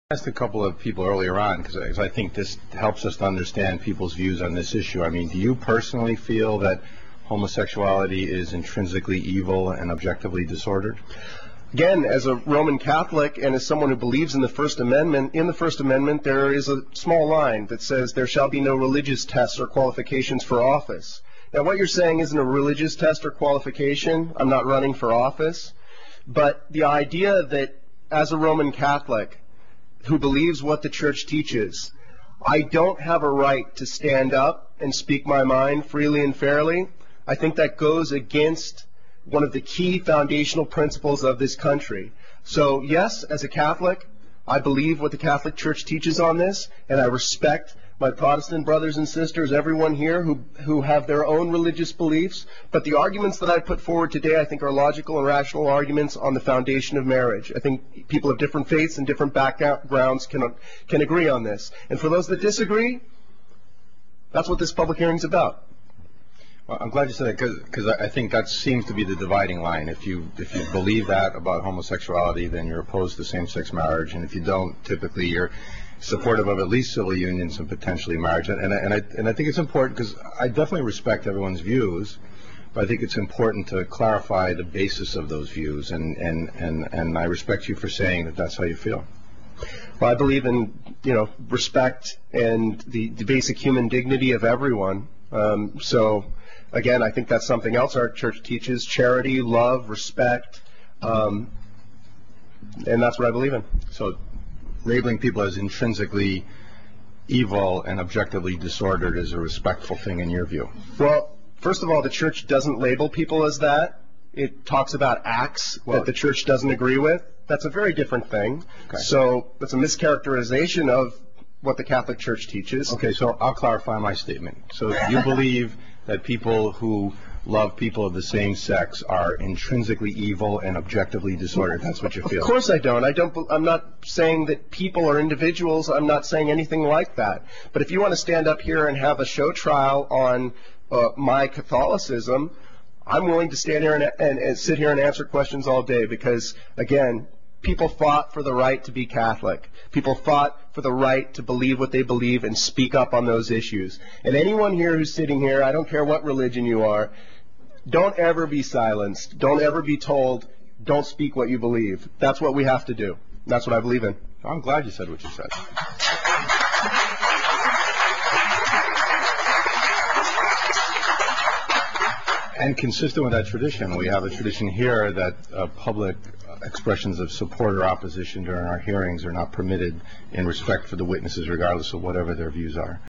Asked a couple of people earlier on because I think this helps us to understand people's views on this issue. I mean, do you personally feel that homosexuality is intrinsically evil and objectively disordered? Again, as a Roman Catholic and as someone who believes in the First Amendment, there is a small line that says there shall be no religious tests or qualifications for office. Now, what you're saying isn't a religious test or qualification. I'm not running for office. But the idea that as a Roman Catholic who believes what the Church teaches, I don't have a right to stand up and speak my mind freely and fairly, I think that goes against one of the key foundational principles of this country. So yes, as a Catholic, I believe what the Catholic Church teaches on this, and I respect my Protestant brothers and sisters, everyone here who have their own religious beliefs. But the arguments that I put forward today, I think, are logical and rational arguments on the foundation of marriage. I think people of different faiths and different backgrounds can agree on this. And for those that disagree, that's what this public hearing is about. Well, I'm glad you said that because I think that seems to be the dividing line. If you believe that about homosexuality, then you're opposed to same-sex marriage, and if you don't, typically you're supportive of at least civil unions and potentially marriage. And I think it's important because I definitely respect everyone's views, but I think it's important to clarify the basis of those views, and I respect you for saying that that's how you feel. Well, I believe in respect and the basic human dignity of everyone. So again, I think that's something else our church teaches: charity, love, respect, and that's what I believe in. So labeling people as intrinsically evil and objectively disordered is a respectful thing in your view? Well, first of all, the church doesn't label people as that. It talks about acts that the church doesn't agree with. That's a very different thing. Okay. So that's a mischaracterization of what the Catholic Church teaches. Okay, so I'll clarify my statement. So you believe that people who love people of the same sex are intrinsically evil and objectively disordered. That's what you feel. Of course I don't. I'm not saying that people are individuals. I'm not saying anything like that. But if you want to stand up here and have a show trial on my Catholicism, I'm willing to stand here and sit here and answer questions all day because, again, people fought for the right to be Catholic. People fought for the right to believe what they believe and speak up on those issues. And anyone here who's sitting here, I don't care what religion you are, don't ever be silenced. Don't ever be told, don't speak what you believe. That's what we have to do. That's what I believe in. I'm glad you said what you said. And consistent with that tradition, we have a tradition here that public expressions of support or opposition during our hearings are not permitted in respect for the witnesses, regardless of whatever their views are.